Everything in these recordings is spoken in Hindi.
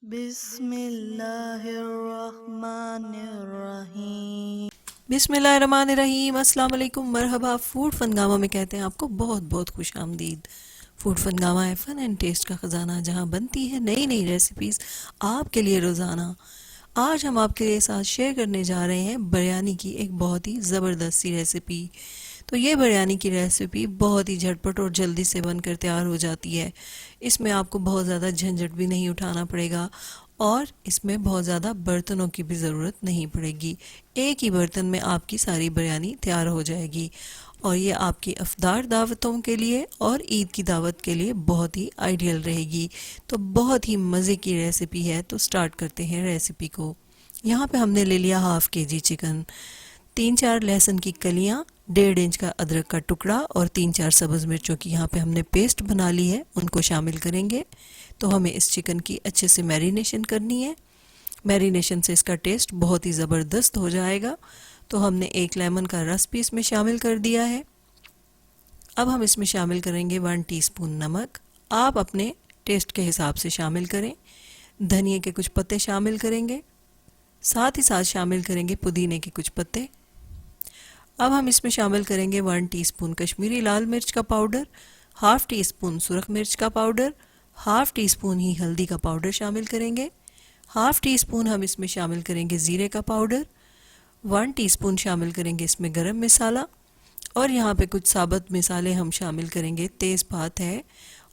बिस्मिल्लाहिर्रहमानिर्रहीम। बिस्मिल्लाहिर्रहमानिर्रहीम। अस्सलाम वालेकुम, मरहबा। फूड फनगामा में कहते हैं आपको बहुत बहुत खुश आमदीद। फूड फनगामा है फन एंड टेस्ट का ख़जाना, जहां बनती है नई नई रेसिपीज़ आपके लिए रोज़ाना। आज हम आपके लिए साथ शेयर करने जा रहे हैं बिरयानी की एक बहुत ही ज़बरदस्त सी रेसिपी। तो ये बिरयानी की रेसिपी बहुत ही झटपट और जल्दी से बनकर तैयार हो जाती है। इसमें आपको बहुत ज़्यादा झंझट भी नहीं उठाना पड़ेगा और इसमें बहुत ज़्यादा बर्तनों की भी ज़रूरत नहीं पड़ेगी। एक ही बर्तन में आपकी सारी बिरयानी तैयार हो जाएगी और ये आपकी अफ्तार दावतों के लिए और ईद की दावत के लिए बहुत ही आइडियल रहेगी। तो बहुत ही मज़े की रेसिपी है, तो स्टार्ट करते हैं रेसिपी को। यहाँ पे हमने ले लिया हाफ़ केजी चिकन, 3-4 लहसुन की कलियाँ, 1.5 इंच का अदरक का टुकड़ा और 3-4 सब्ज़ मिर्चों की यहाँ पे हमने पेस्ट बना ली है, उनको शामिल करेंगे। तो हमें इस चिकन की अच्छे से मैरिनेशन करनी है। मैरिनेशन से इसका टेस्ट बहुत ही ज़बरदस्त हो जाएगा। तो हमने एक लेमन का रस भी इसमें शामिल कर दिया है। अब हम इसमें शामिल करेंगे 1 टीस्पून नमक। आप अपने टेस्ट के हिसाब से शामिल करें। धनिए के कुछ पत्ते शामिल करेंगे, साथ ही साथ शामिल करेंगे पुदीने के कुछ पत्ते। अब हम इसमें शामिल करेंगे 1 टीस्पून कश्मीरी लाल मिर्च का पाउडर, हाफ़ टी स्पून सुरख मिर्च का पाउडर, हाफ़ टी स्पून ही हल्दी का पाउडर शामिल करेंगे। हाफ़ टी स्पून हम इसमें शामिल करेंगे ज़ीरे का पाउडर, 1 टीस्पून शामिल करेंगे इसमें गरम मसाला और यहाँ पे कुछ साबुत मसाले हम शामिल करेंगे। तेज़पात है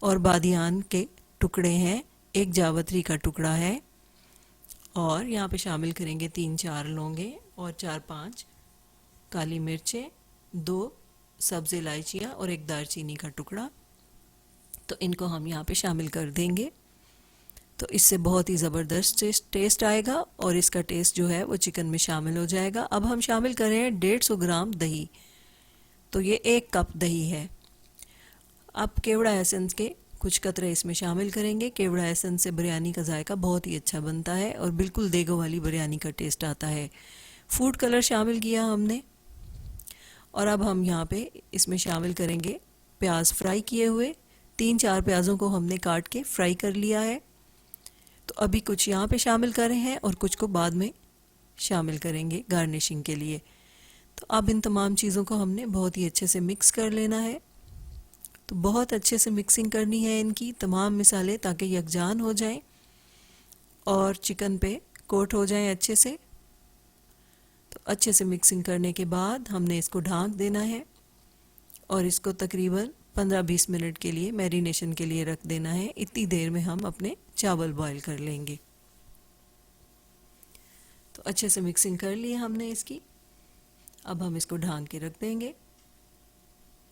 और बादियान के टुकड़े हैं, एक जावित्री का टुकड़ा है और यहाँ पे शामिल करेंगे 3-4 लौंगे और 4-5 काली मिर्चें, 2 सब्ज़ इलायचियाँ और एक दालचीनी का टुकड़ा। तो इनको हम यहाँ पे शामिल कर देंगे। तो इससे बहुत ही ज़बरदस्त टेस्ट आएगा और इसका टेस्ट जो है वो चिकन में शामिल हो जाएगा। अब हम शामिल कर रहे हैं 150 ग्राम दही। तो ये 1 कप दही है। अब केवड़ा एसेंस के कुछ कतरे इसमें शामिल करेंगे। केवड़ा एसेंस से बिरयानी का जायका बहुत ही अच्छा बनता है और बिल्कुल देगो वाली बिरयानी का टेस्ट आता है। फूड कलर शामिल किया हमने। और अब हम यहाँ पे इसमें शामिल करेंगे प्याज फ्राई किए हुए। 3-4 प्याज़ों को हमने काट के फ्राई कर लिया है। तो अभी कुछ यहाँ पे शामिल कर रहे हैं और कुछ को बाद में शामिल करेंगे गार्निशिंग के लिए। तो अब इन तमाम चीज़ों को हमने बहुत ही अच्छे से मिक्स कर लेना है। तो बहुत अच्छे से मिक्सिंग करनी है इनकी तमाम मसाले, ताकि यकजान हो जाएं और चिकन पे कोट हो जाएं अच्छे से। तो अच्छे से मिक्सिंग करने के बाद हमने इसको ढाँक देना है और इसको तकरीबन 15-20 मिनट के लिए मैरिनेशन के लिए रख देना है। इतनी देर में हम अपने चावल बॉईल कर लेंगे। तो अच्छे से मिक्सिंग कर लिए हमने इसकी। अब हम इसको ढाँक के रख देंगे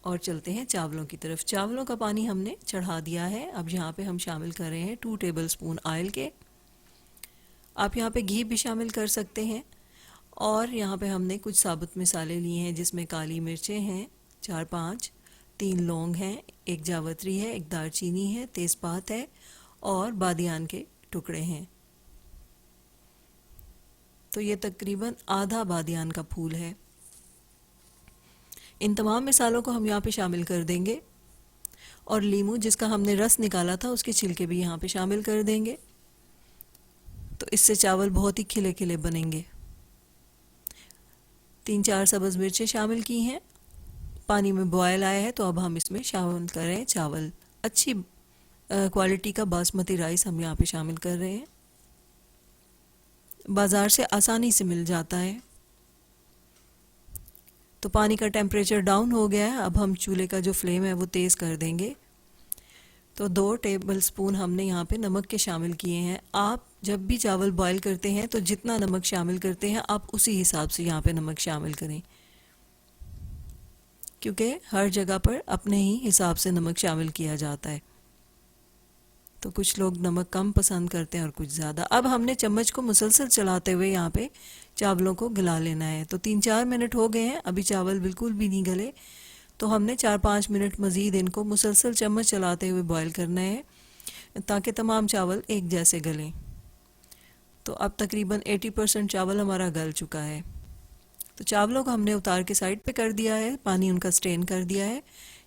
और चलते हैं चावलों की तरफ। चावलों का पानी हमने चढ़ा दिया है। अब यहाँ पे हम शामिल कर रहे हैं 2 टेबलस्पून ऑयल के। आप यहाँ पे घी भी शामिल कर सकते हैं। और यहाँ पे हमने कुछ साबुत मसाले लिए हैं, जिसमें काली मिर्चें हैं 4-5, 3 लौंग हैं, एक जावित्री है, एक दालचीनी है, तेज़पात है और बादियान के टुकड़े हैं। तो ये तकरीबन आधा बादियान का फूल है। इन तमाम मसालों को हम यहाँ पे शामिल कर देंगे और लीमू जिसका हमने रस निकाला था उसके छिलके भी यहाँ पे शामिल कर देंगे। तो इससे चावल बहुत ही खिले खिले बनेंगे। 3-4 सब्ज़ मिर्चें शामिल की हैं। पानी में बॉयल आया है, तो अब हम इसमें शामिल कर रहे हैं चावल। अच्छी क्वालिटी का बासमती राइस हम यहाँ पे शामिल कर रहे हैं। बाज़ार से आसानी से मिल जाता है। तो पानी का टेम्परेचर डाउन हो गया है। अब हम चूल्हे का जो फ्लेम है वो तेज़ कर देंगे। तो 2 टेबलस्पून हमने यहाँ पे नमक के शामिल किए हैं। आप जब भी चावल बॉईल करते हैं तो जितना नमक शामिल करते हैं आप उसी हिसाब से यहाँ पे नमक शामिल करें, क्योंकि हर जगह पर अपने ही हिसाब से नमक शामिल किया जाता है। तो कुछ लोग नमक कम पसंद करते हैं और कुछ ज़्यादा। अब हमने चम्मच को मुसलसल चलाते हुए यहाँ पे चावलों को गला लेना है। तो 3-4 मिनट हो गए हैं, अभी चावल बिल्कुल भी नहीं गले। तो हमने 4-5 मिनट मज़ीद इनको मुसलसल चम्मच चलाते हुए बॉईल करना है, ताकि तमाम चावल एक जैसे गलें। तो अब तकरीबन 80% चावल हमारा गल चुका है। तो चावलों को हमने उतार के साइड पे कर दिया है, पानी उनका स्ट्रेन कर दिया है।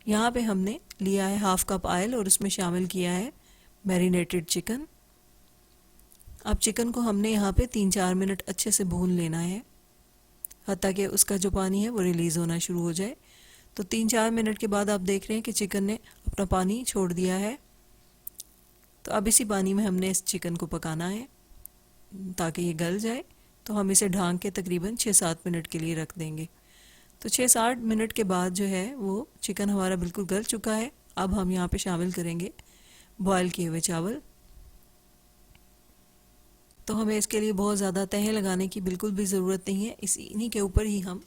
यहाँ पे हमने लिया है हाफ़ कप ऑयल और उसमें शामिल किया है मैरिनेटेड चिकन अब चिकन को हमने यहाँ पे 3-4 मिनट अच्छे से भून लेना है, हत्ता कि उसका जो पानी है वो रिलीज़ होना शुरू हो जाए। तो 3-4 मिनट के बाद आप देख रहे हैं कि चिकन ने अपना पानी छोड़ दिया है। तो अब इसी पानी में हमने इस चिकन को पकाना है ताकि ये गल जाए। तो हम इसे ढांक के तकरीबन 6-7 मिनट के लिए रख देंगे। तो 6-7 मिनट के बाद जो है वो चिकन हमारा बिल्कुल गल चुका है। अब हम यहाँ पे शामिल करेंगे बॉयल किए हुए चावल। तो हमें इसके लिए बहुत ज़्यादा तह लगाने की बिल्कुल भी ज़रूरत नहीं है, इन्हीं के ऊपर ही हम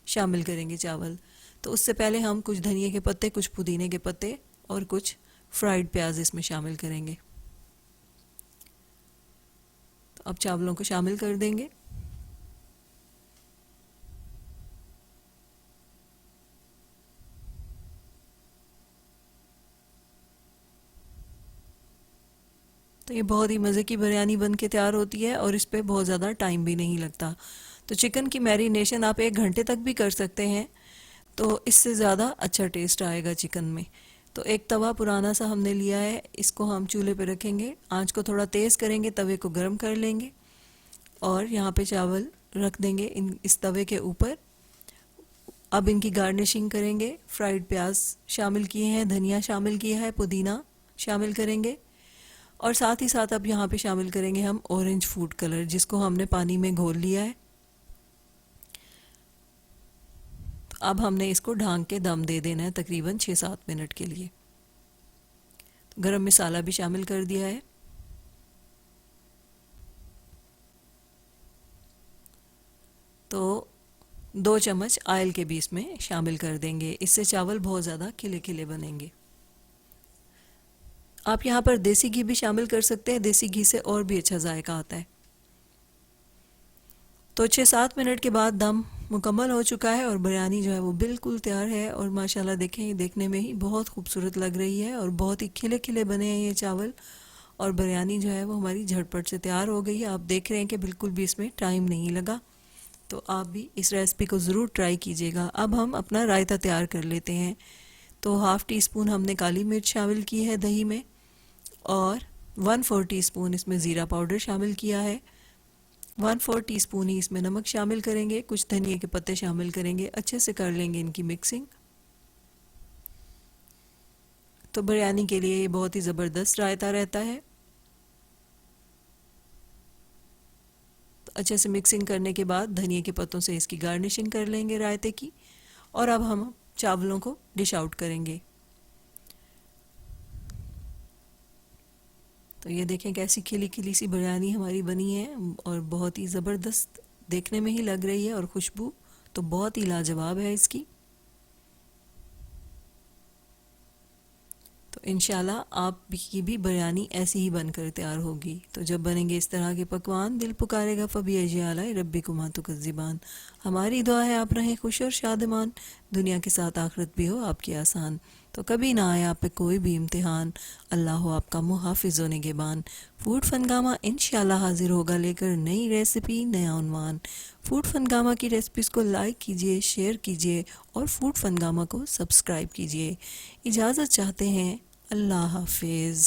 शामिल करेंगे चावल। तो उससे पहले हम कुछ धनिए के पत्ते, कुछ पुदीने के पत्ते और कुछ फ्राइड प्याज इसमें शामिल करेंगे। तो अब चावलों को शामिल कर देंगे। तो ये बहुत ही मज़े की बिरयानी बन के तैयार होती है और इस पर बहुत ज़्यादा टाइम भी नहीं लगता। तो चिकन की मैरिनेशन आप 1 घंटे तक भी कर सकते हैं, तो इससे ज़्यादा अच्छा टेस्ट आएगा चिकन में। तो एक तवा पुराना सा हमने लिया है, इसको हम चूल्हे पे रखेंगे, आंच को थोड़ा तेज़ करेंगे, तवे को गर्म कर लेंगे और यहाँ पे चावल रख देंगे इस तवे के ऊपर। अब इनकी गार्निशिंग करेंगे। फ्राइड प्याज शामिल किए हैं, धनिया शामिल किया है, पुदीना शामिल करेंगे और साथ ही साथ अब यहाँ पे शामिल करेंगे हम ऑरेंज फूड कलर, जिसको हमने पानी में घोल लिया है। तो अब हमने इसको ढांक के दम दे देना है तकरीबन 6-7 मिनट के लिए। तो गरम मसाला भी शामिल कर दिया है। तो 2 चम्मच ऑयल के भी इसमें शामिल कर देंगे, इससे चावल बहुत ज़्यादा खिले खिले बनेंगे। आप यहाँ पर देसी घी भी शामिल कर सकते हैं, देसी घी से और भी अच्छा जायका आता है। तो 6-7 मिनट के बाद दम मुकम्मल हो चुका है और बिरयानी जो है वो बिल्कुल तैयार है। और माशाल्लाह देखें, ये देखने में ही बहुत खूबसूरत लग रही है और बहुत ही खिले खिले बने हैं ये चावल। और बिरयानी जो है वो हमारी झटपट से तैयार हो गई है। आप देख रहे हैं कि बिल्कुल भी इसमें टाइम नहीं लगा। तो आप भी इस रेसिपी को ज़रूर ट्राई कीजिएगा। अब हम अपना रायता तैयार कर लेते हैं। तो 1/2 टीस्पून हमने काली मिर्च शामिल की है दही में और 1/4 टीस्पून इसमें ज़ीरा पाउडर शामिल किया है। 1/4 टीस्पून ही इसमें नमक शामिल करेंगे, कुछ धनिए के पत्ते शामिल करेंगे, अच्छे से कर लेंगे इनकी मिक्सिंग। तो बिरयानी के लिए ये बहुत ही ज़बरदस्त रायता रहता है। तो अच्छे से मिक्सिंग करने के बाद धनिए के पत्तों से इसकी गार्निशिंग कर लेंगे रायते की। और अब हम चावलों को डिश आउट करेंगे। तो ये देखें कैसी खिली खिली सी बिरयानी हमारी बनी है और बहुत ही ज़बरदस्त देखने में ही लग रही है और खुशबू तो बहुत ही लाजवाब है इसकी। तो इंशाल्लाह आप की भी बिरयानी ऐसी ही बनकर तैयार होगी। तो जब बनेंगे इस तरह के पकवान, दिल पुकारेगा फ़बी आला रब्बिकुमा तुकज़्ज़िबान। हमारी दुआ है आप रहें खुश और शादमान, दुनिया के साथ आखिरत भी हो आपकी आसान। तो कभी ना आए आप पे कोई भी इम्तिहान, अल्लाह हो आपका मुहाफ़िज़ व निगहबान। फूड फनगामा इंशाल्लाह हाजिर होगा लेकर नई रेसिपी, नया उन्वान। फूड फनगामा की रेसिपीज़ को लाइक कीजिए, शेयर कीजिए और फूड फनगामा को सब्सक्राइब कीजिए। इजाज़त चाहते हैं, अल्लाह हाफिज़।